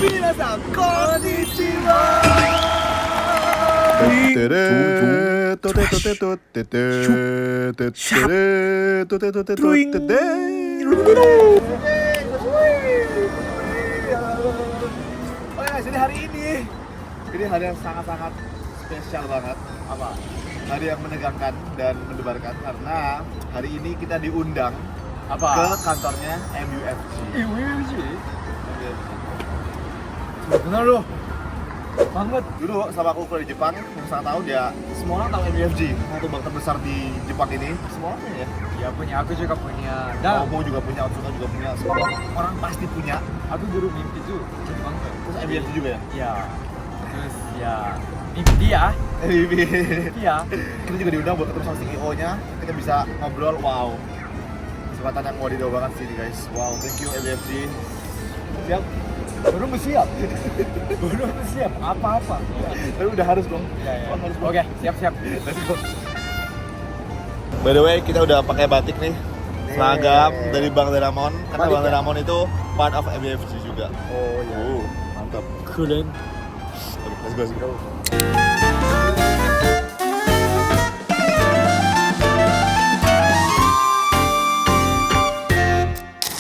皆さんこんにちは。てれとてとてとててててれとてとてとててJadi hari ini hari yang sangat-sangat spesial banget. Apa? Hari yang menegangkan dan mendebarkan karena hari ini kita diundang ke kantornya MUFG. MUFG? Benar loh. Banget. Dulu sama aku kuliah di Jepang, yang saya tahu dia semua orang tahu MUFG, satu bank terbesar di Jepang ini. Semua orang ya. Ya punya, aku juga punya. Kamu juga punya, Otsuka juga punya. Semua orang pasti punya. Aku dulu mimpi tuh Jepang. Terus MUFG juga ya? Iya. Terus ya mimpi dia. Iya. Kita juga diundang buat ketemu sama CEO-nya. Kita bisa ngobrol. Wow. Kesempatan yang wadidaw banget sih guys. Wow, thank you MUFG. Siap. Belum siap. Belum siap apa-apa. Tapi udah harus dong. Ya. Oke, siap-siap. Let's go. By the way, kita udah pakai batik nih, seragam dari Bank Danamon. Karena Bank Danamon itu part of MUFG juga. Oh iya. Mantap. Keren. Let's go.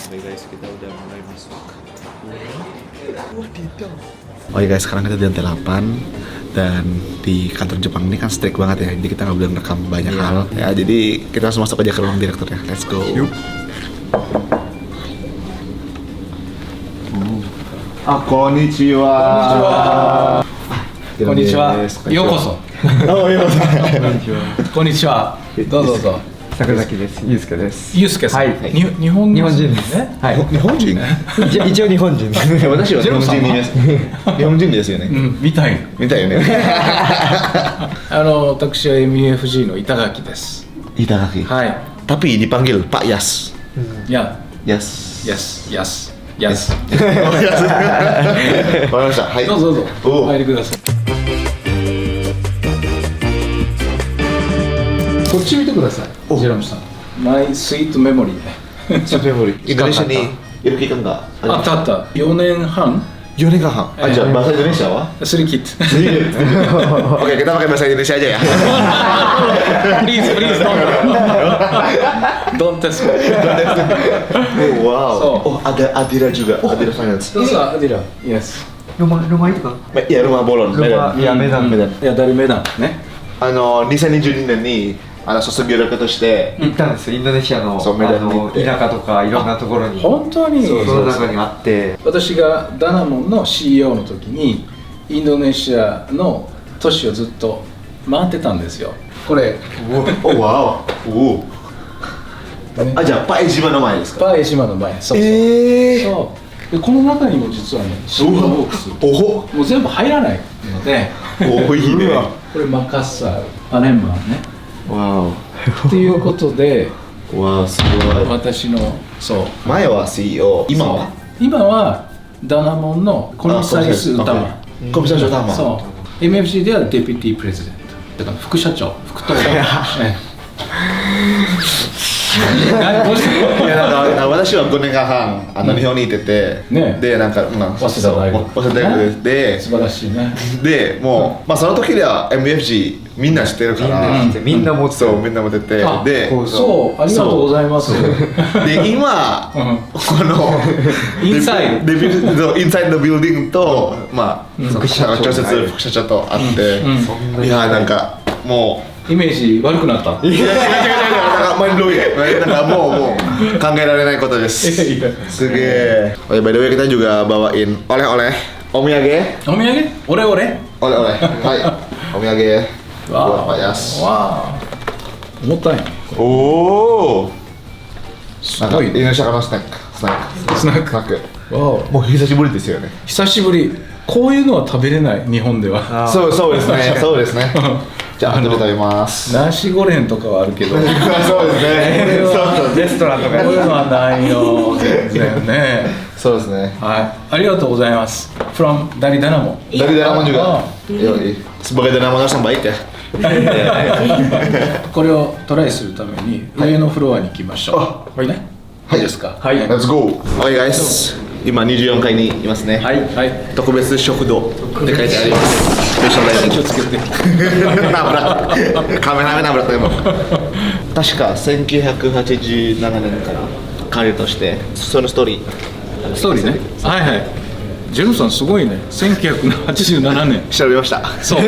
Oke guys, kita udah mulai masuk. Oke guys, sekarang kita di lantai 8 dan di kantor Jepang ini kan strict banget ya, jadi kita nggak boleh rekam banyak hal ya, jadi kita langsung masuk aja ke ruang direkturnya. Let's go. Konnichiwa. Konnichiwa. Yokoso. Konnichiwa. どうぞ。桜崎です。ゆうすけです。ゆうすけさん。はい。日本日本人です。はい。日本人？一応日本人です。私は日本人です。日本人ですよね。みたいよね。私は MUFG の板垣です。板垣。はい。Tapi dipanggil Pak Yas. Ya. Yas. Yas. わかりました。はい。どうぞ。お入りください。こっち見てください。ジェラムさん。マイスイートメモリー。スイートメモリー。インドネシアにいる期間があった。4年半。 4年半. Ah, bahasa Indonesia apa? Sedikit. Oke, kita pakai bahasa Indonesia aja ya. Please don't test me. Oh, wow. Oh, ada Adira juga. Adira Finance. Adira. Yes. Rumah itu kan? Iya, rumah Bolon. Rumah, iya, Medan. Ya, dari Medan ね。2022年に卒業旅行として行ったんですよ。インドネシアのそうメダルに行って田舎とかいろんなところに。本当に。その中にあって。私がダナモンの CEO の時にインドネシアの都市をずっと回ってたんですよ。これ。おわお。あ、じゃあパエ島の前ですか？パエ島の前。そう。そう。でこの中にも実はね、シーボックス。もう全部入らないので。おいいね。これマカッサー、パレンマンね。わお。っていうことで、わあすごい。私のそう。前は CEO、今はダナモンのコミサリス・ウタマ。コミサリス・ウタマ。そう。MFG ではデピティプレジデント。だから副社長、副統括。いやなんか私は5年間半日本にいてて、でなんか早稲田大学で素晴らしいね。でもうその時では MUFG みんな知ってるからみんな持ってた。みんな持っててでそうありがとうございます。で今このインサイドのビルディングと副社長と会っていやなんかもうイメージ悪くなった。いやなんかもう考えられないことです。すげえ。Oh ya, by the way kita juga bawain oleh-oleh, omiyage. Omiyage? Oleh-oleh? Oleh-oleh. Hai. Omiyage buat Pak Yas. Wow. 重たい。おお。すごい。インドネシアのスナック。もう久しぶりですよね。久しぶり。こういうのは食べれない日本では。そうですね。そうですね。じゃあ後で食べます。ナシゴレンとかはあるけど。そうですね。レストランとかこういうのはないよ。全然ね。そうですね。はい。ありがとうございます。From Dari Danamon. Dari Danamon juga. Sebagai Danamon yang baik ya. これをトライするために上のフロアに行きましょう。はいね。いいですか。はい。Let's go. Okay guys. 今24階にいますね。はいはい特別食堂って書いてあります。スペシャルライ気をつけてナブラカメラメナブラと今確か1987年から管理としてそのストーリーストーリーねはいはいジェロさんすごいね1987年調べました。そうに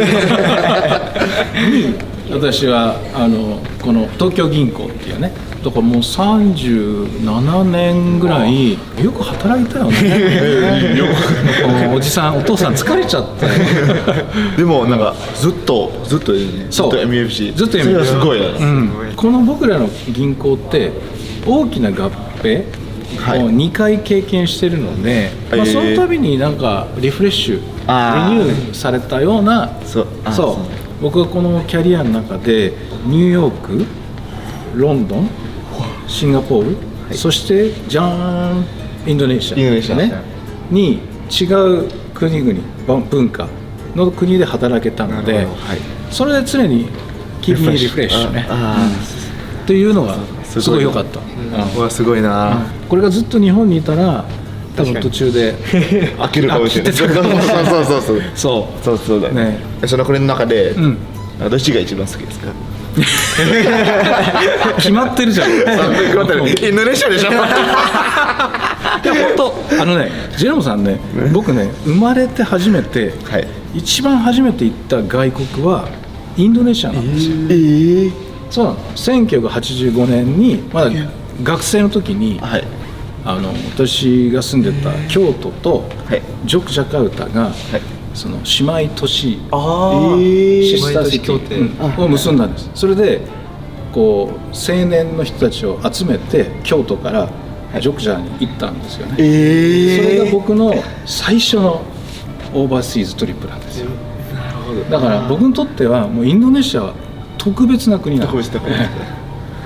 私はこの東京銀行っていうねだからもう37年ぐらいよく働いたよねおじさんお父さん疲れちゃってでもなんかずっといるね。そうずっと MFC ずっと MFC それはすごいね。この僕らの銀行って大きな合併はいを2回経験してるので、その度になんかリフレッシュリニあーューされたようなそうそう僕はこのキャリアの中でニューヨークロンドンシンガポール、そしてジャーンインドネシアインドネシアねに違う国々文化の国で働けたので、はいそれで常にキープリフレッシュねっていうのがすごい良かった、うわすごいな。これがずっと日本にいたら多分途中で飽きるかもしれない。そうだよね。その国の中でどっちが一番好きですか？決まってるじゃんインドネシアでしょ。いや本当ジェロムさんね僕ね生まれて初めて、はい、一番初めて行った外国はインドネシアなんですよ、そうなの1985年にまだ学生の時に、はい、私が住んでた京都とはいジョクジャカルタが、はい、その姉妹都市シスターシテ姉妹都市協定ィを結んだんです。それでこう青年の人たちを集めて京都からジョクジャに行ったんですよね、それが僕の最初のオーバーシーズトリップなんですよ。だから僕にとってはもうインドネシアは特別な国なんです。だか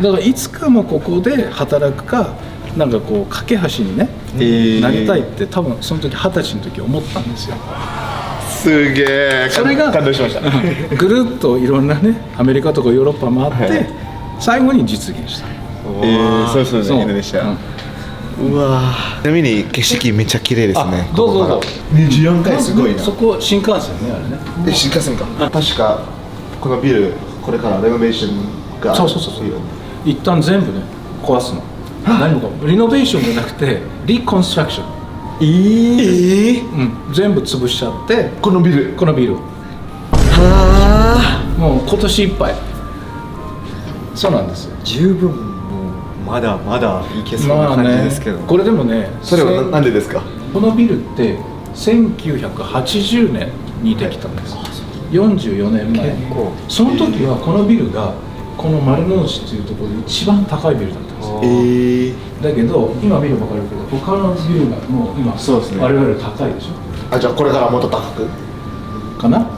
らいつかもここで働くかなんかこう架け橋にね、なりたいって多分その時20歳の時思ったんですよ。すげえ。それが感動しました。ぐるっといろんなねアメリカとかヨーロッパ回って、最後に実現した。そうねインドネシア。うわちなみに景色めっちゃ綺麗ですね。どうぞどうぞ。24階すごいな。そこ新幹線ねあれね。新幹線か。確かこのビルこれからレノベーションがそう一旦全部ね壊すの。何もかもリノベーションじゃなくてリコンストラクション。全部潰しちゃってこのビルもう今年いっぱいそうなんですよ。十分もうまだまだいけそうな感じですけど、これでもねそれはなんでですか？このビルって1980年にできたんです。44年前。その時はこのビルがこの丸の内っていうところで一番高いビルだったんですよ。だけど今見れば分かるけど他のビルがもう今そうですね我々高いでしょ。じゃあこれからもっと高くかなま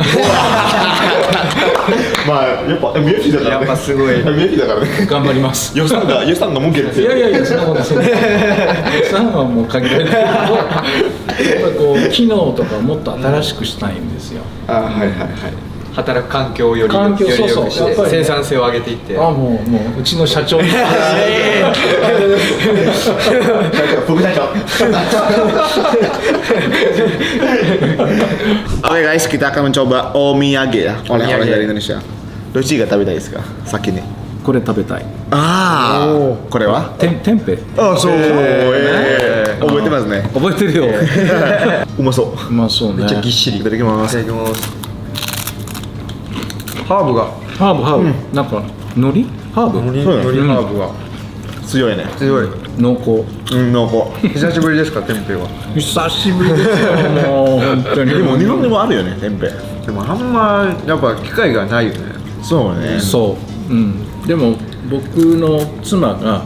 あやっぱ MFC だからね。やっぱすごい MFC だからね。頑張ります予算が儲けるんですよ。いやそんなことない予算はもう限られてるけどやっぱこう機能とかもっと新しくしたいんですよ。働く環境をより良くそうして生産性を上げていってもううちの社長に副社長。Oke guys, kita akan mencoba omiyage ya, oleh-oleh dari Indonesia. Dojiが食べたいですか？先に。これ食べたい。これは？テンペ。そう。覚えてますね。覚えてるよ。うまそう。うまそうね。めっちゃぎっしり。いただきます。ハーブがなんか海苔ハーブ海苔ハーブが強いね。強い。濃厚。濃厚。久しぶりですか、テンペは。久しぶりですよ。もう本当に。でも日本でもあるよね、テンペ。でもあんまやっぱ機会がないよね。そうね。そう。でも僕の妻が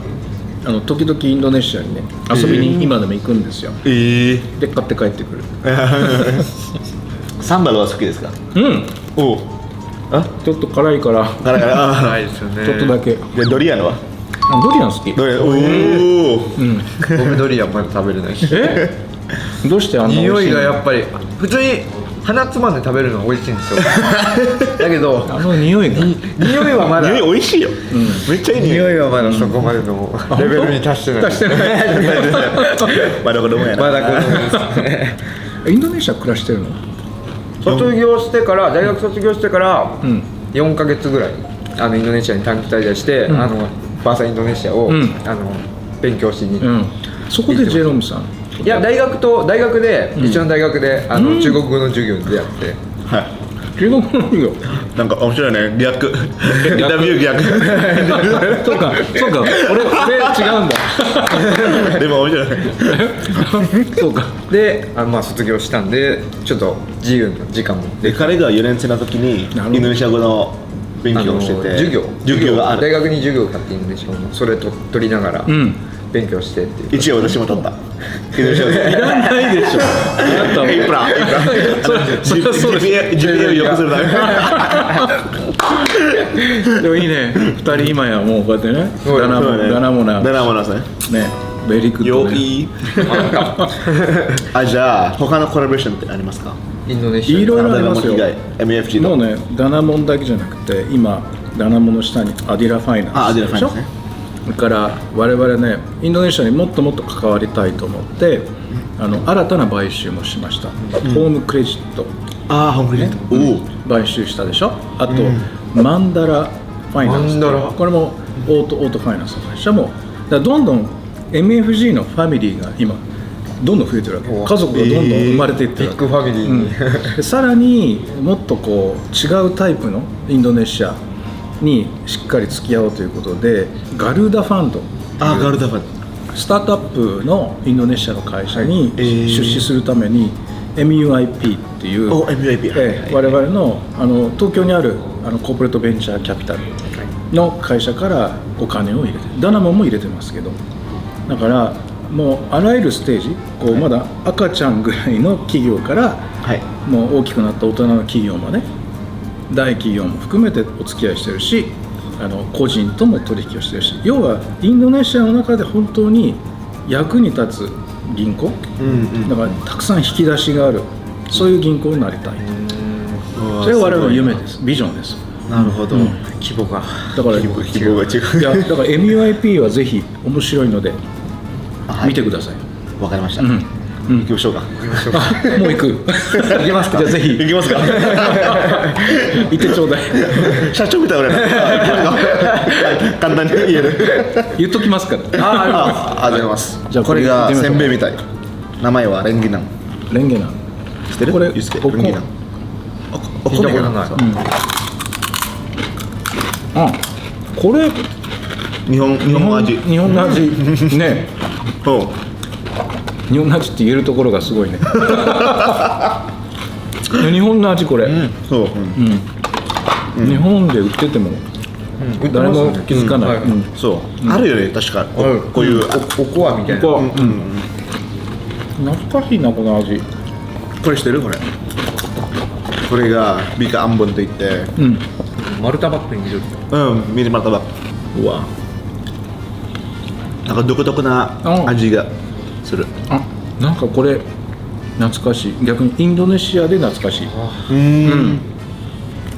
時々インドネシアにね遊びに今でも行くんですよ。で買って帰ってくる。サンバルは好きですか？おう。ちょっと辛いから。ないですよね。ちょっとだけ。でドリアンは？ドリアン好き。僕ドリアンまだ食べれないし。どうして匂いがやっぱり普通に鼻つまんで食べるのは美味しいんですよだけどあの匂いが匂いはまだ匂い美味しいよ、めっちゃいい匂い。匂いはまだそこまでのレベルに達してないまだ子供やな。まだ子供ですねインドネシア暮らしてるの？卒業してから大学卒業してからうん4ヶ月ぐらいインドネシアに短期滞在して、んバーサインドネシアを、うん勉強しに、うんそこでジェロムさんいや大学で、一緒の大学で中国語の授業に出会ってはい。中国語の授業なんか面白いね。逆。インタビュー逆。そうか俺違うんだでも面白い。そうかで卒業したんでちょっと自由な時間もで彼が4年生の時になるほどインドネシア語の勉強をしてて、授業がある。大学に授業があってインドネシア語のそれと取りながらうん勉強してっていう一応私も取った。インドネシア語。いらないでしょあなたもエイプラン。そりゃそうです GPA を良くするため。でもいいね2人今やもうこうやってねそうダナモナダナモナですね。ねベリーグッドねよい。あ、じゃあ他のコラボレーションってありますか？インドネシアいろいろありますよダナモン以外 MFG の。もうねダナモンだけじゃなくて今ダナモンの下にアディラファイナンスあ、アディラファイナンスね。それから我々ねインドネシアにもっともっと関わりたいと思って新たな買収もしました、ホームクレジットあー、ホームクレジット。おお。買収したでしょあと、マンダラファイナンスマンダラこれもオートファイナンスの会社もだからどんどん MFG のファミリーが今どんどん増えてるわけ家族がどんどん生まれていってるわけ、ビッグファミリーに、でさらにもっとこう違うタイプのインドネシアにしっかり付き合おうということでガルーダファンドあ、ガルダファン。スタートアップのインドネシアの会社にー出資するために MUIP っていう、お、MUIP。我々の東京にあるコーポレートベンチャーキャピタルの会社からお金を入れてダナモンも入れてますけどだからもうあらゆるステージこうまだ赤ちゃんぐらいの企業からはい。もう大きくなった大人の企業まで大企業も含めてお付き合いしてるし個人とも取引をしてるし要はインドネシアの中で本当に役に立つ銀行だからたくさん引き出しがあるそういう銀行になりたいとそれが我々の夢ですビジョンですなるほど。規模がだから希望が違う。いやだから MUIP はぜひ面白いのではい見てください、わかりました。うん行きましょうか。あもう行く行きますかじゃあぜひ行きますか。行ってちょうだい社長みたいな俺ら。簡単に言える。言っときますからありがとうございます。じゃあこれがこれ行ってみましょうせんべいみたい。名前はレンギナン。レンゲナン知ってる？これユースケこレンギナン。お聞いたことないそうあこれ日本の味。日本の味ねおう。日本の味って言えるところがすごいね日本の味これ、そう。日本で売ってても誰も気づかない、うんうんそう。あるよね確か。こういうおこわみたいなここ懐かしいなこの味これ知ってるこれ。これがビカアンボンといって、うん丸太バッグに入れるミニマルタバ。うわなんか独特な味がする。あなんかこれ懐かしい逆にインドネシアで懐かしい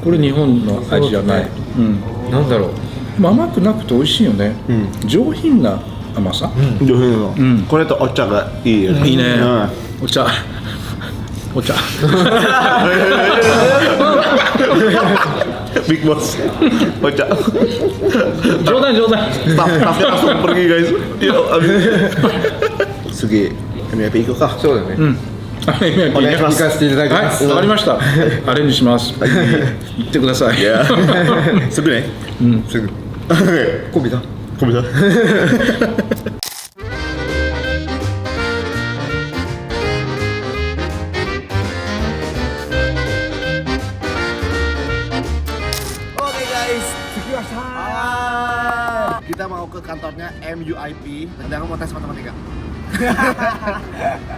これ日本の味じゃない、うんなんだろうまあ甘くなくて美味しいよね、上品な甘さ、上品のこれとお茶がいいよね。いいね、うんお茶お茶ビッグボスお茶。冗談冗談 Staff langsung pergi guys. Yuk. 次 MIP 行こうか。そうだね、お願いします。行かせていただきますはい、わかりましたアレンジします行ってくださいいやすぐね。すぐコビだごめんなさい。Kita mau ke kantornya MUIP dan aku mau tes matematika.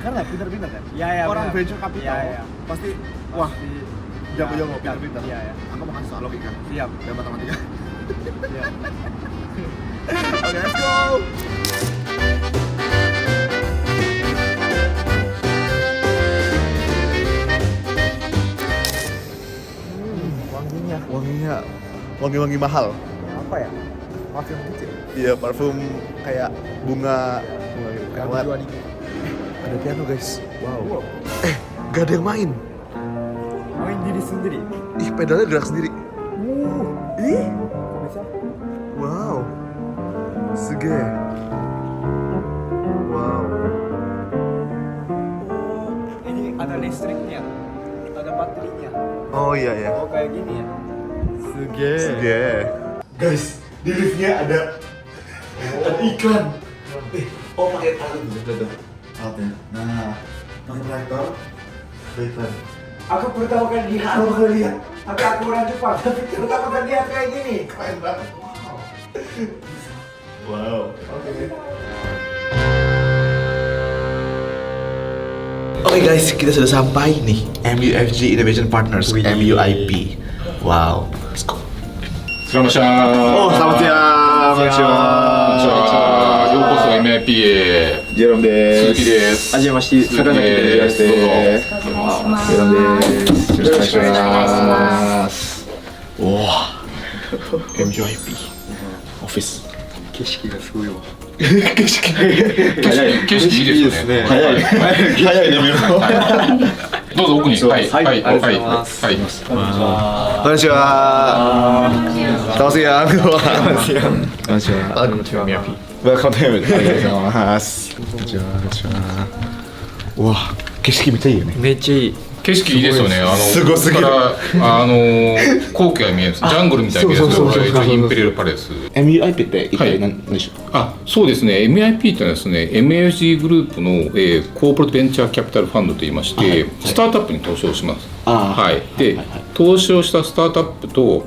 Karena pintar-pintar kan? Iya, iya, Orang benar. venture capital Iya, iya. pasti wah jago-jago pintar-pintar. Iya, iya. Aku mau kasih soal logika Siap. dan matematika. Siap. Oke, let's go. wangi-wangi mahal. Apa ya? Parfum kecil. Iya, parfum kayak bunga gitu. Keren banget. Ada piano guys. Wow. Gak ada yang main. Main diri sendiri. Ih, pedalnya gerak sendiri. Ih. Kok bisa? Wow. Sege. Wow. Ini ada listriknya, ada baterainya. Oh iya ya. Oh kayak gini ya. Sege. Guys, di liftnya ada iklan. Oh pakai alat dulu. Alatnya. Nah, pakai proyektor. Iklan. Aku pertama kali lihat. Aku orang Jepang, tapi pertama kali lihat kayak gini. Keren banget. Wow. Oke guys, kita sudah sampai nih MUFG Innovation Partners MUIP. Wow. Let's go. Selamat siang. Oh, selamat siang. Konnichiwa. ようこそ MIP へ。 Jerome です。鈴木です。はじめまして、坂崎です。どうぞ。Jerome です。よろしくお願いします。おお。MUIP オフィス。景色がすごいわ。景色いいですね。早いね、見るの。どうぞ奥に。はいはいはいありがとうございますはい。こんにちは。Selamat siang. Selamat siang. Konnichiwa. Welcome to MUIP. ありがとうございます。こんにちは。うわ、景色めっちゃいいよね。めっちゃいい。景色いいですよね。すごすぎるここから皇居が見えるんです。ジャングルみたいに見えるんですよ。インペリアルパレス。MUIP って一体何でしょう？あ、そうですね。MIP というのはですね、MUFG グループの、コーポレートベンチャーキャピタルファンドといいまして、スタートアップに投資をします。はい。で、投資をしたスタートアップと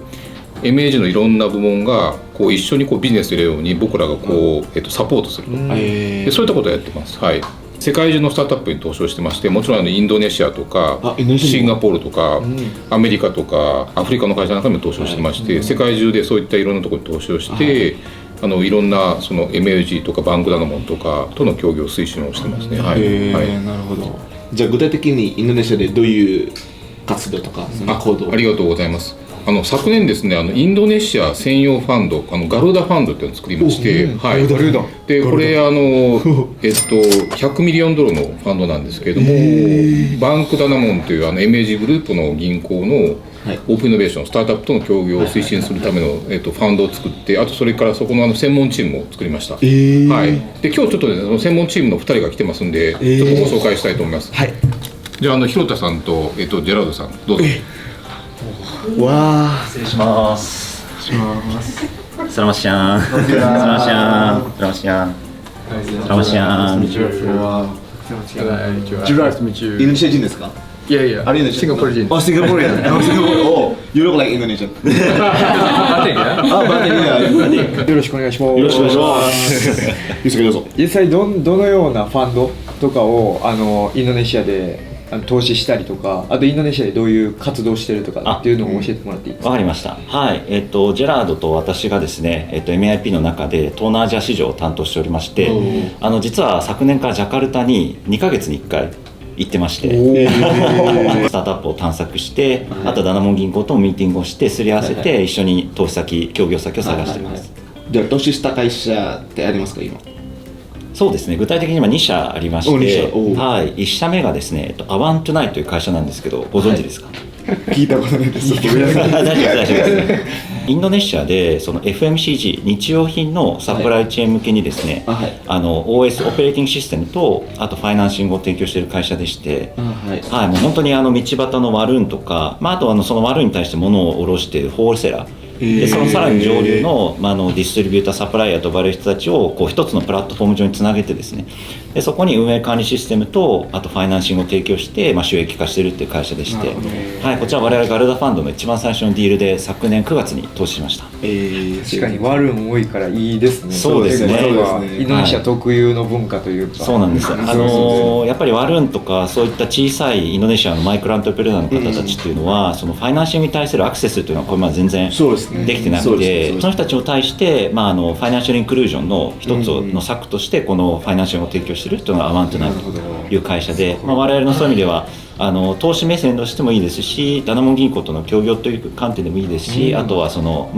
MAG のいろんな部門がこう一緒にこうビジネスするように僕らがこう、サポートすると。で、そういったことをやってます。はい。世界中のスタートアップに投資をしてまして、もちろんインドネシアとかシンガポールとか、アメリカとかアフリカの会社なんかにも投資をしてまして、世界中でそういったいろんなところに投資をして、いろんなその MUFG とかバンクダノモンとかとの協業推進をしてますね。はい。はい。なるほど。じゃあ具体的にインドネシアでどういう活動とかその行動？ありがとうございます。昨年ですね、インドネシア専用ファンド、ガルダファンドっていうのを作りまして、はい。で、これ100ミリオンドルのファンドなんですけれども、バンクダナモンという MAG グループの銀行のオープンイノベーション、スタートアップとの協業を推進するためのファンドを作って、あとそれからそこの専門チームを作りました。はい。で、今日ちょっとね、その専門チームの2人が来てますんで、ちょっとご紹介したいと思います。はい。じゃあ広田さんとジェラードさんどうぞ。わあ。失礼します。Selamat siang. Selamat siang. Selamat siang. Selamat siang.インドネシア人ですか？いやいや、あれインドネシア。シンガポール人。あ、シンガポール人。シンガポール。お、You look like Indonesian。バテンや。あ、バテンや。よろしくお願いします。よろしくお願いします。ゆうすけどうぞ。実際どのようなファンドとかをインドネシアで投資したりとか、あとインドネシアでどういう活動をしてるとかっていうのを教えてもらっていいですか？わかりました。はい。ジェラードと私がですね、MIP の中で東南アジア市場を担当しておりまして、実は昨年からジャカルタに2ヶ月に1回行ってまして、スタートアップを探索して、あとダナモン銀行ともミーティングをしてすり合わせて一緒に投資先、協業先を探しています。じゃあ投資した会社ってありますか今？そうですね、具体的に今2社ありまして、はい、1社目がですね、アワントゥナイという会社なんですけど、ご存知ですか？聞いたことないです。大丈夫です。インドネシアでその FMCG 日用品のサプライチェーン向けにですね、OS オペレーティングシステムとあとファイナンシングを提供している会社でして、はい、もう本当に道端のワルーンとか、あとそのワルーンに対して物を卸しているホールセラー。でそのさらに上流の、ディストリビューターサプライヤーと呼ばれる人たちをこう一つのプラットフォーム上につなげてですね、でそこに運営管理システムとあとファイナンシングを提供して、収益化しているっていう会社でして、はい、こちら我々ガルダファンドの一番最初のディールで昨年9月に投資しました。確かにワルーン多いからいいですね。そうですね。インドネシア特有の文化というか、そうなんですよ。やっぱりワルーンとかそういった小さいインドネシアのマイクロアントレプレナーの方たちっていうのは、そのファイナンシングに対するアクセスというのはこれまで全然できてなくて、その人たちを対して、ファイナンシャルインクルージョンの一つの策としてこのファイナンシャルを提供ししているというのがアマウントナウという会社で、我々のそういう意味では投資目線としてもいいですし、ダナモン銀行との協業という観点でもいいですし、あとはその、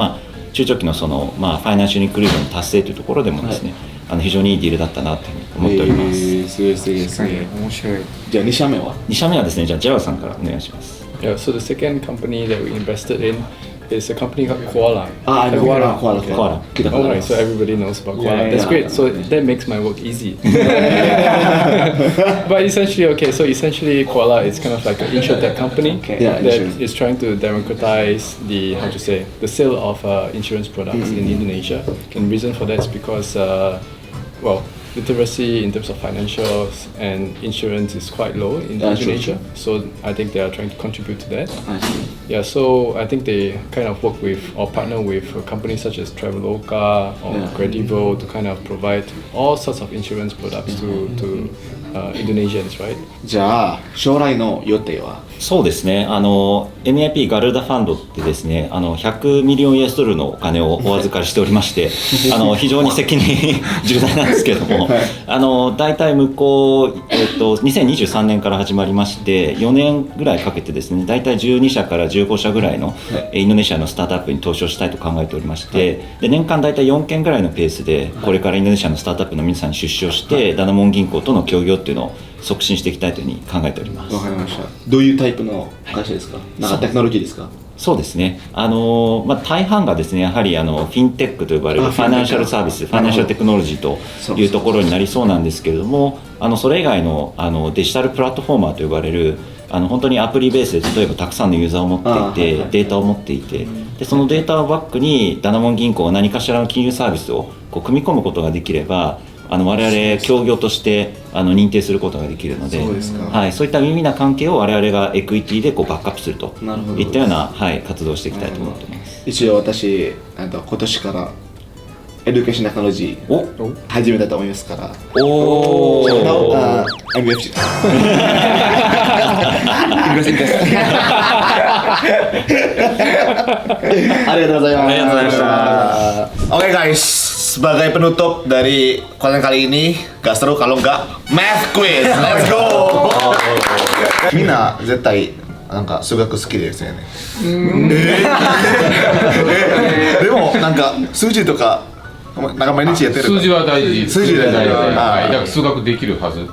中長期のその、ファイナンシャルインクルージョンの達成というところでもですね、非常にいいディールだったなというふうに思っております。すげえすげえすげえ。面白い。じゃあ2社目は2社目はですね、じゃあジャワさんからお願いします。Yeah, so the second company that we invested in is a company called Koala. I know Koala. Koala. Alright, so everybody knows about Koala. That's great. So that makes my work easy. But essentially, Koala is kind of like an insurtech company that is trying to democratize the sale of insurance products in Indonesia. And the reason for that is because literacy in terms of financials and insurance is quite low in Indonesia. So I think they are trying to contribute to that. Yeah, so I think they kind of work with or partner with companies such as Traveloka or Credivo to kind of provide all sorts of insurance products to Indonesians, right? じゃあ将来の予定はそうですね、MIP ガルダファンドってですね、100ミリオン US ドルのお金をお預かりしておりまして非常に責任重大なんですけれども、大体向こう、2023年から始まりまして4年ぐらいかけてですね、大体12社から15社ぐらいの、インドネシアのスタートアップに投資をしたいと考えておりまして、で年間大体4件ぐらいのペースでこれからインドネシアのスタートアップの皆さんに出資をして、ダナモン銀行との協業っていうのを促進していきたいというふうに考えております。わかりました。どういうタイプの会社ですか？なんかテクノロジーですか？そうですね、大半がですね、やはりフィンテックと呼ばれるファイナンシャルサービス、ファイナンシャルテクノロジーというところになりそうなんですけれども、それ以外のデジタルプラットフォーマーと呼ばれる本当にアプリベースで例えばたくさんのユーザーを持っていて、データを持っていて、でそのデータをバックにダナモン銀行が何かしらの金融サービスを組み込むことができれば、我々協業として認定することができるので、そういった有意義な関係を我々がエクイティでバックアップするといったような、活動をしていきたいと思っています。一応私今年からエデュケーションテクノロジーを始めたと思いますから。おー、MFG ありがとうございます。ありがとうございました。 Oke guys, sebagai penutup dari konten kali ini, gak seru kalau nggak math quiz. Let's go. みんな絶対なんか数学好きですよね。でもなんか数字とかなんか毎日やってる。数字は大事。数字大事。だから数学できるはず。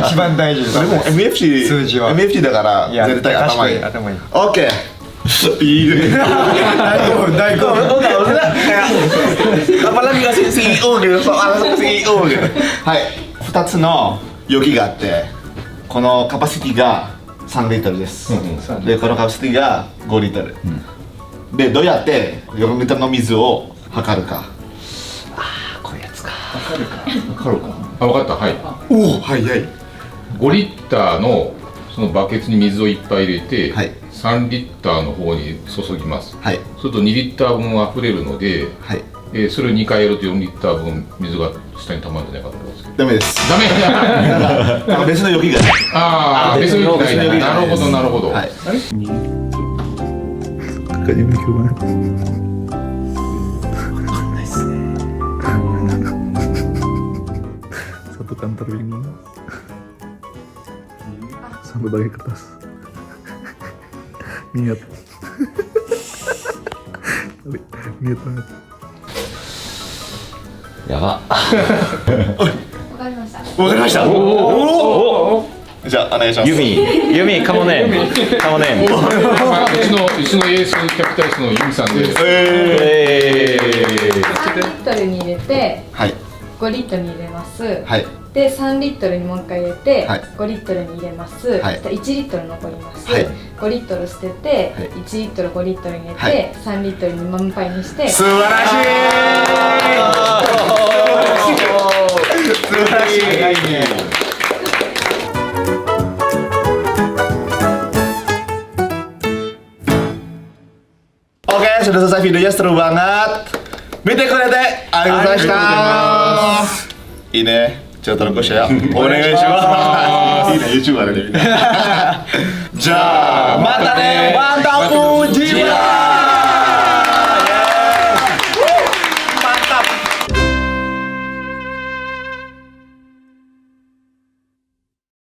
一番大事です。でも MFG 数字は MFG だから絶対頭いい。頭いい。Oke. Daiko. Apalagi kasih CEO gitu, soal CEO gitu. はい、2つの容器があって、このカパシティが3リットルです。で、このカパシティが5リットル。で、どうやって4リットルの水を測るか。こういうやつか。測るか。あ、分かった。はい。おお、早い。5リッターのそのバケツに水をいっぱい入れて、はい、3リッターの方に注ぎます。はい。そうすると2リッター分溢れるので、はい。それを2回やると4リッター分水が下に溜まるんじゃないかと思うんですけど。ダメです。ダメ。なんか別の容器が。ああ、別の容器がいい。なるほどなるほど。はい。あれKakaknya mikir banget. Satu kantor bingung sampai bagi kertas. Niat. Niat banget. やば。わかりました。わかりました。お。じゃあお願いします。ユミ、カモネー。うちのエースキャピタリストのユミさんです。3リットルに入れて、はい。5リットルに入れます。はい。で、3リットルにもう一回入れて、はい、5リットルに入れます。はい、1リットル残ります。はい、5リットル捨てて、はい、1リットル5リットルに入れて、はい、3リットルに満杯にして。素晴らしい。素晴らしい。Oke, sudah selesai videonya, seru banget. Mite kurete, arigatou gozaimasu. Ini, coba terus ya. Onegai shimasu. Ini YouTube ada di sini. Ja, mata ne, mantap jiwa.